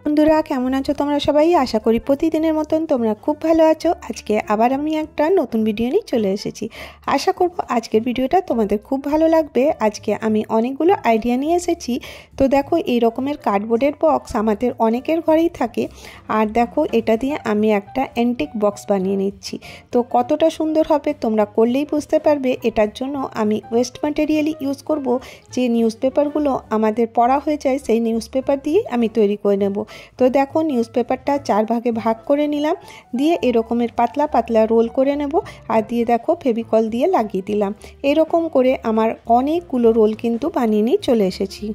বন্ধুরা কেমন আছো তোমরা সবাই? আশা করি প্রতিদিনের মতন তোমরা খুব ভালো আছো। আজকে আবার আমি একটা নতুন ভিডিও নিয়ে চলে এসেছি। আশা করব আজকের ভিডিওটা তোমাদের খুব ভালো লাগবে। আজকে আমি অনেকগুলো আইডিয়া নিয়ে এসেছি। তো দেখো এই রকমের কার্ডবোর্ডের বক্স আমাদের অনেকের ঘরেই থাকে। আর দেখো এটা দিয়ে আমি একটা অ্যান্টিক বক্স বানিয়ে নিচ্ছি। তো কতটা সুন্দর হবে তোমরা করলেই বুঝতে পারবে। এটার জন্য আমি ওয়েস্ট ম্যাটেরিয়ালই ইউজ করব। যে নিউজপেপারগুলো আমাদের পড়া হয়ে যায় সেই নিউজপেপার দিয়ে আমি তৈরি করে নেব। তো দেখো নিউজপেপারটা 4 ভাগে ভাগ করে নিলাম, দিয়ে এরকমের পাতলা পাতলা রোল করে নেব। আর দিয়ে দেখো ফেভিকল দিয়ে লাগিয়ে দিলাম। এরকম করে আমার অনেকগুলো রোল কিন্তু বানিয়ে নিয়ে চলে এসেছি।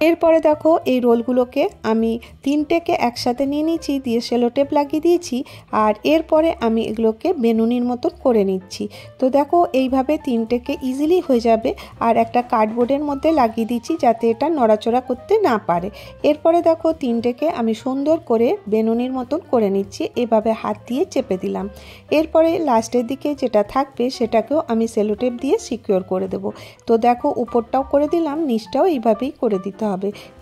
এরপরে দেখো এই রোলগুলোকে আমি 3টেকে একসাথে নিয়ে নিয়েছি, দিয়ে সেলো টেপ লাগিয়ে দিয়েছি। আর এরপরে আমি এগুলোকে বেনুনির মতো করে নিচ্ছি। তো দেখো এইভাবে 3টেকে ইজিলি হয়ে যাবে। আর একটা কার্ডবোর্ডের মধ্যে লাগিয়ে দিচ্ছি যাতে এটা নড়াচড়া করতে না পারে। এরপরে দেখো 3টেকে আমি সুন্দর করে বেনুনির মতন করে নিচ্ছি, এভাবে হাত দিয়ে চেপে দিলাম। এরপরে লাস্টের দিকে যেটা থাকবে সেটাকেও আমি সেলো টেপ দিয়ে সিকিউর করে দেব। তো দেখো উপরটাও করে দিলাম, নিচটাও এইভাবেই করে দিতে হবে।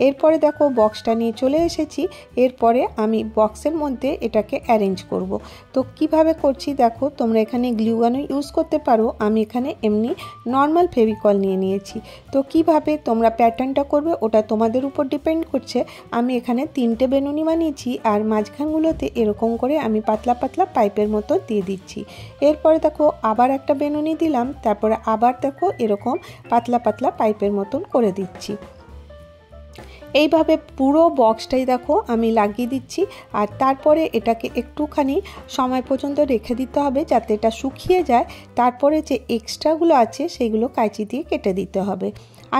এরপরে দেখো বক্সটা নিয়ে চলে এসেছি। এরপরে আমি বক্সের মধ্যে এটাকে অ্যারেঞ্জ করব। তো কিভাবে করছি দেখো, তোমরা এখানে গ্লু গানও ইউজ করতে পারো। আমি এখানে এমনি নর্মাল ফেভিকল নিয়ে নিয়েছি। তো কিভাবে তোমরা প্যাটার্নটা করবে ওটা তোমাদের উপর ডিপেন্ড করছে। আমি এখানে 3টে বেনুনি বানিয়েছি আর মাঝখানগুলোতে এরকম করে আমি পাতলা পাতলা পাইপের মতো দিয়ে দিচ্ছি। এরপরে দেখো আবার একটা বেনুনি দিলাম, তারপরে আবার দেখো এরকম পাতলা পাতলা পাইপের মতন করে দিচ্ছি। এইভাবে পুরো বক্সটাই দেখো আমি লাগিয়ে দিচ্ছি। আর তারপরে এটাকে একটুখানি সময় পর্যন্ত রেখে দিতে হবে যাতে এটা শুকিয়ে যায়। তারপরে যে এক্সট্রাগুলো আছে সেগুলো কাঁচি দিয়ে কেটে দিতে হবে।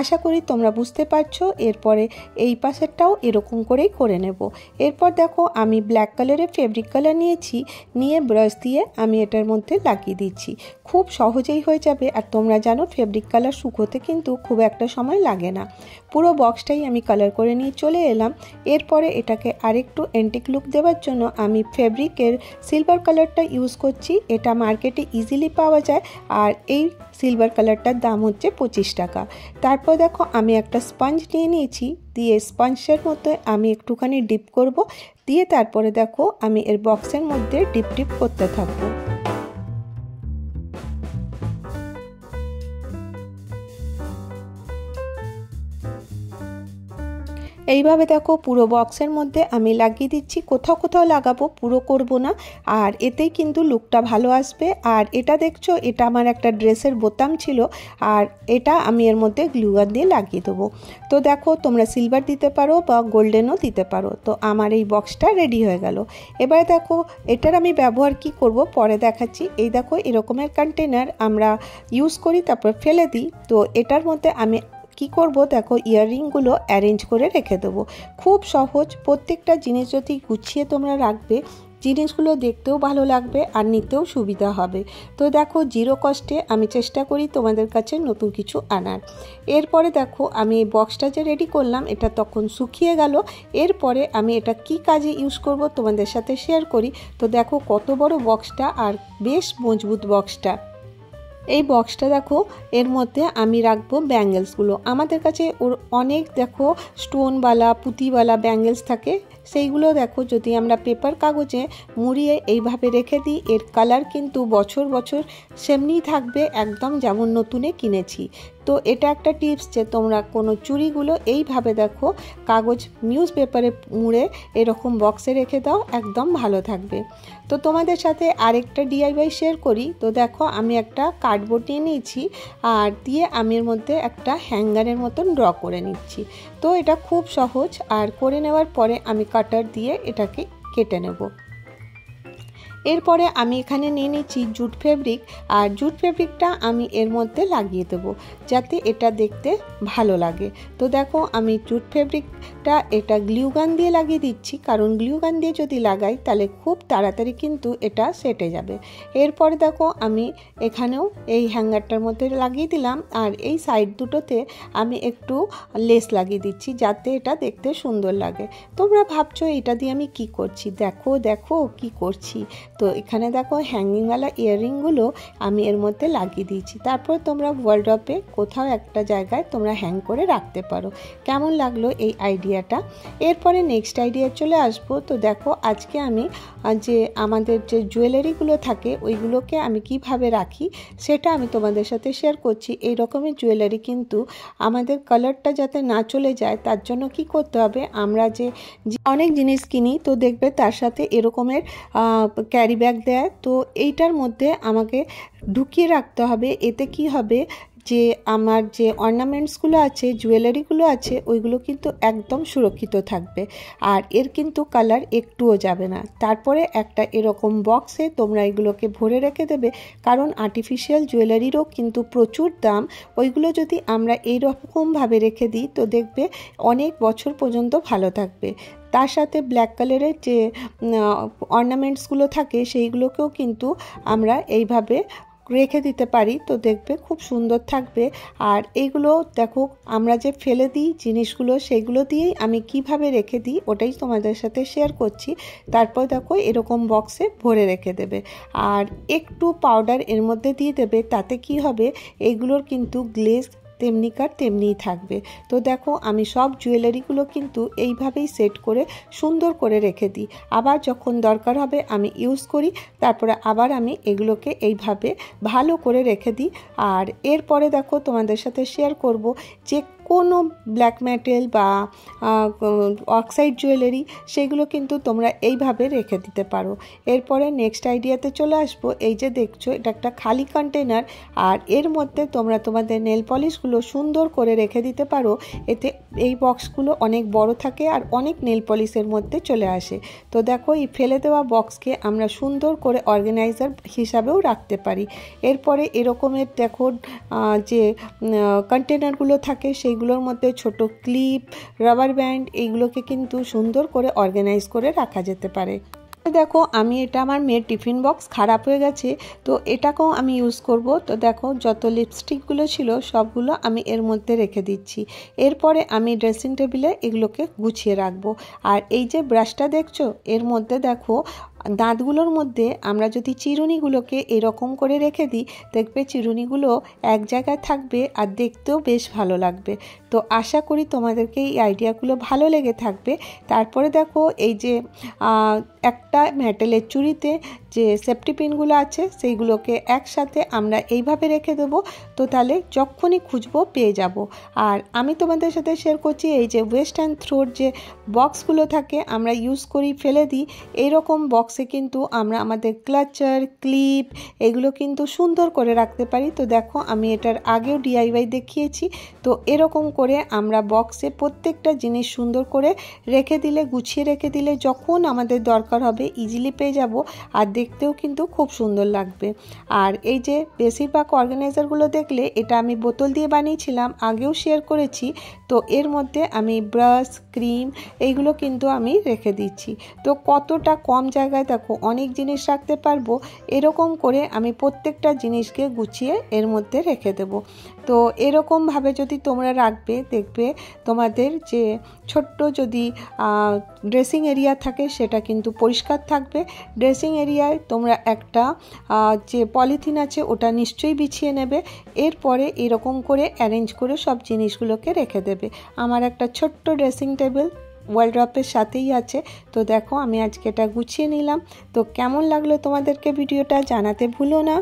আশা করি তোমরা বুঝতে পারছো। এরপরে এই পাশেরটাও এরকম করেই করে নেব। এরপর দেখো আমি ব্ল্যাক কালারের ফেব্রিক কালার নিয়েছি, নিয়ে ব্রাশ দিয়ে আমি এটার মধ্যে লাগিয়ে দিচ্ছি। খুব সহজেই হয়ে যাবে। আর তোমরা জানো ফেব্রিক কালার শুকোতে কিন্তু খুব একটা সময় লাগে না। পুরো বক্সটাই আমি কালার করে নিয়ে চলে এলাম। এরপরে এটাকে আরেকটু অ্যান্টিক লুক দেওয়ার জন্য আমি ফেব্রিকের সিলভার কালারটা ইউজ করছি। এটা মার্কেটে ইজিলি পাওয়া যায়। আর এই সিলভার কালারটার দাম হচ্ছে 25 টাকা। তারপর দেখো আমি একটা স্পঞ্জ নিয়ে নিয়েছি, দিয়ে স্পঞ্জের মধ্যে আমি একটুখানি ডিপ করব। দিয়ে তারপরে দেখো আমি এর বক্সের মধ্যে ডিপ ডিপ করতে থাকবো। এইভাবে দেখো পুরো বক্সের মধ্যে আমি লাগিয়ে দিচ্ছি। কোথাও কোথাও লাগাবো, পুরো করব না। আর এতেই কিন্তু লুকটা ভালো আসবে। আর এটা দেখছো এটা আমার একটা ড্রেসের বোতাম ছিল, আর এটা আমি এর মধ্যে গ্লু গান দিয়ে লাগিয়ে দেবো। তো দেখো তোমরা সিলভার দিতে পারো বা গোল্ডেনও দিতে পারো। তো আমার এই বক্সটা রেডি হয়ে গেল। এবারে দেখো এটার আমি ব্যবহার কি করব পরে দেখাচ্ছি। এই দেখো এরকমের কন্টেনার আমরা ইউজ করি তারপর ফেলে দিই। তো এটার মধ্যে আমি কি করব দেখো ইয়াররিংগুলো অ্যারেঞ্জ করে রেখে দেবো। খুব সহজ। প্রত্যেকটা জিনিস যদি গুছিয়ে তোমরা রাখবে জিনিসগুলো দেখতেও ভালো লাগবে আর নিতেও সুবিধা হবে। তো দেখো জিরো কস্টে আমি চেষ্টা করি তোমাদের কাছে নতুন কিছু আনার। এরপরে দেখো আমি এই বক্সটা যে রেডি করলাম এটা তখন শুকিয়ে গেল। এরপরে আমি এটা কি কাজে ইউজ করব তোমাদের সাথে শেয়ার করি। তো দেখো কত বড় বক্সটা আর বেশ মজবুত বক্সটা। এই বক্সটা দেখো এর মধ্যে আমি রাখবো ব্যাঙ্গেলসগুলো। আমাদের কাছে ওর অনেক দেখো স্টোনওয়ালা পুঁতিওয়ালা ব্যাঙ্গেলস থাকে। সেইগুলো দেখো যদি আমরা পেপার কাগজে মুড়িয়ে এইভাবে রেখে দিই এর কালার কিন্তু বছর বছর সেমনিই থাকবে, একদম যেমন নতুনে কিনেছি। তো এটা একটা টিপস যে তোমরা কোনো চুড়িগুলো এইভাবে দেখো কাগজ নিউজ পেপারে মুড়ে এরকম বক্সে রেখে দাও, একদম ভালো থাকবে। তো তোমাদের সাথে আরেকটা ডিআইওয়াই শেয়ার করি। তো দেখো আমি একটা কার্ডবোর্ড নিয়ে নিয়েছি আর দিয়ে আমি এর মধ্যে একটা হ্যাঙ্গারের মতন ড্র করে নিচ্ছি। তো এটা খুব সহজ। আর করে নেওয়ার পরে আমি কাটার দিয়ে এটাকে কেটে নেব। এরপরে আমি এখানে নিয়ে নিচ্ছি জুট ফেব্রিক। আর জুট ফেব্রিকটা আমি এর মধ্যে লাগিয়ে দেব যাতে এটা দেখতে ভালো লাগে। তো দেখো আমি জুট ফেব্রিকটা এটা গ্লু গান দিয়ে লাগিয়ে দিচ্ছি, কারণ গ্লু গান দিয়ে যদি লাগাই তাহলে খুব তাড়াতাড়ি কিন্তু এটা সেটে যাবে। এরপরে দেখো আমি এখানেও এই হ্যাঙ্গারটার মধ্যে লাগিয়ে দিলাম। আর এই সাইড দুটোতে আমি একটু লেস লাগিয়ে দিচ্ছি যাতে এটা দেখতে সুন্দর লাগে। তোমরা ভাবছো এটা দিয়ে আমি কি করছি, দেখো দেখো কি করছি। তো এখানে দেখো হ্যাঙ্গিংওয়ালা ইয়াররিংগুলো আমি এর মধ্যে লাগিয়ে দিয়েছি। তারপর তোমরা ওয়ার্ড্রপে কোথাও একটা জায়গায় তোমরা হ্যাং করে রাখতে পারো। কেমন লাগলো এই আইডিয়াটা? এরপরে নেক্সট আইডিয়া চলে আসবো। তো দেখো আজকে আমি যে আমাদের যে জুয়েলারিগুলো থাকে ওইগুলোকে আমি কিভাবে রাখি সেটা আমি তোমাদের সাথে শেয়ার করছি। এই রকমের জুয়েলারি কিন্তু আমাদের কালারটা যাতে না চলে যায় তার জন্য কি করতে হবে, আমরা যে অনেক জিনিস কিনি তো দেখবে তার সাথে এরকমের ক্যারি ব্যাগ দেয়, তো এইটার মধ্যে আমাকে ঢুকিয়ে রাখতে হবে। এতে কি হবে যে আমার যে অর্নামেন্টসগুলো আছে, জুয়েলারিগুলো আছে, ওইগুলো কিন্তু একদম সুরক্ষিত থাকবে আর এর কিন্তু কালার একটুও যাবে না। তারপরে একটা এরকম বক্সে তোমরা এগুলোকে ভরে রেখে দেবে, কারণ আর্টিফিশিয়াল জুয়েলারিরও কিন্তু প্রচুর দাম। ওইগুলো যদি আমরা এইরকমভাবে রেখে দিই তো দেখবে অনেক বছর পর্যন্ত ভালো থাকবে। তার সাথে ব্ল্যাক কালারের যে অর্নামেন্টসগুলো থাকে সেইগুলোকেও কিন্তু আমরা এইভাবে রেখে দিতে পারি, তো দেখবে খুব সুন্দর থাকবে। আর এইগুলো দেখো আমরা যে ফেলে দিই জিনিসগুলো সেইগুলো দিয়েই আমি কিভাবে রেখে দিই ওটাই তোমাদের সাথে শেয়ার করছি। তারপর দেখো এরকম বক্সে ভরে রেখে দেবে আর একটু পাউডার এর মধ্যে দিয়ে দেবে, তাতে কি হবে এইগুলোর কিন্তু গ্লেজ তেমনিকার তেমনিই থাকবে। তো দেখো আমি সব জুয়েলারিগুলো কিন্তু এইভাবেই সেট করে সুন্দর করে রেখে দিই, আবার যখন দরকার হবে আমি ইউজ করি, তারপরে আবার আমি এগুলোকে এইভাবে ভালো করে রেখে দিই। আর এরপরে দেখো তোমাদের সাথে শেয়ার করব যে কোনো ব্ল্যাক মেটাল বা অক্সাইড জুয়েলারি সেগুলো কিন্তু তোমরা এইভাবে রেখে দিতে পারো। এরপরে নেক্সট আইডিয়াতে চলে আসবো। এই যে দেখছো এটা একটা খালি কন্টেনার আর এর মধ্যে তোমরা তোমাদের নেল পলিশগুলো সুন্দর করে রেখে দিতে পারো। এতে এই বক্সগুলো অনেক বড় থাকে আর অনেক নেল পলিশের মধ্যে চলে আসে। তো দেখো এই ফেলে দেওয়া বক্সকে আমরা সুন্দর করে অর্গানাইজার হিসাবেও রাখতে পারি। এরপরে এরকমের দেখো যে কন্টেনারগুলো থাকে সেইগুলোর মধ্যে ছোট ক্লিপ, রাবার ব্যান্ড এইগুলোকে কিন্তু সুন্দর করে অর্গানাইজ করে রাখা যেতে পারে। দেখো আমি এটা আমার মেয়ের টিফিন বক্স খারাপ হয়ে গেছে, তো এটাকেও আমি ইউজ করব। তো দেখো যত লিপস্টিকগুলো ছিল সবগুলো আমি এর মধ্যে রেখে দিচ্ছি। এরপরে আমি ড্রেসিং টেবিলে এগুলোকে গুছিয়ে রাখবো। আর এই যে ব্রাশটা দেখছো এর মধ্যে দেখো দাঁতগুলোর মধ্যে আমরা যদি চিরুনিগুলোকে এরকম করে রেখে দিই দেখবে চিরুনিগুলো এক জায়গায় থাকবে আর দেখতেও বেশ ভালো লাগবে। তো আশা করি তোমাদেরকে এই আইডিয়াগুলো ভালো লেগে থাকবে। তারপরে দেখো এই যে একটা মেটালের চুড়িতে যে সেফটি পিনগুলো আছে সেইগুলোকে একসাথে আমরা এইভাবে রেখে দেবো, তো তাহলে যখনই খুঁজবো পেয়ে যাব। আর আমি তোমাদের সাথে শেয়ার করছি এই যে ওয়েস্ট অ্যান্ড থ্রোর যে বক্সগুলো থাকে আমরা ইউজ করি ফেলে দিই, এইরকম বক্সে কিন্তু আমরা আমাদের ক্লাচার, ক্লিপ এগুলো কিন্তু সুন্দর করে রাখতে পারি। তো দেখো আমি এটার আগেও DIY দেখিয়েছি। তো এরকম করে আমরা বক্সে প্রত্যেকটা জিনিস সুন্দর করে রেখে দিলে, গুছিয়ে রেখে দিলে যখন আমাদের দরকার হবে ইজিলি পেয়ে যাব আর দেখতেও কিন্তু খুব সুন্দর লাগবে। আর এই যে বেশিরভাগ অর্গানাইজারগুলো দেখলে এটা আমি বোতল দিয়ে বানিয়েছিলাম, আগেও শেয়ার করেছি। তো এর মধ্যে আমি ব্রাশ, ক্রিম এইগুলো কিন্তু আমি রেখে দিচ্ছি। তো কতটা কম জায়গায় দেখো অনেক জিনিস রাখতে পারবো। এরকম করে আমি প্রত্যেকটা জিনিসকে গুছিয়ে এর মধ্যে রেখে দেব। তো এরকমভাবে যদি তোমরা রাখবে দেখবে তোমাদের যে ছোট্ট যদি ড্রেসিং এরিয়া থাকে সেটা কিন্তু পরিষ্কার থাকবে। ড্রেসিং এরিয়ায় তোমরা একটা যে পলিথিন আছে ওটা নিশ্চয়ই বিছিয়ে নেবে। এরপরে এরকম করে অ্যারেঞ্জ করে সব জিনিসগুলোকে রেখে দেবে। আমার একটা ছোট্ট ড্রেসিং টেবিল ওয়ার্ড্রপের সাথেই আছে। তো দেখো আমি আজকে এটা গুছিয়ে নিলাম। তো কেমন লাগলো তোমাদেরকে ভিডিওটা জানাতে ভুলো না।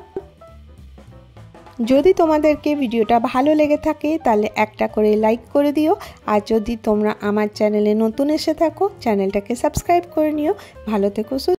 যদি তোমাদেরকে ভিডিওটা ভালো লেগে থাকে তাহলে একটা করে লাইক করে দিও। আর যদি তোমরা আমার চ্যানেলে নতুন এসে থাকো চ্যানেলটাকে সাবস্ক্রাইব করে নিও। ভালো থেকো।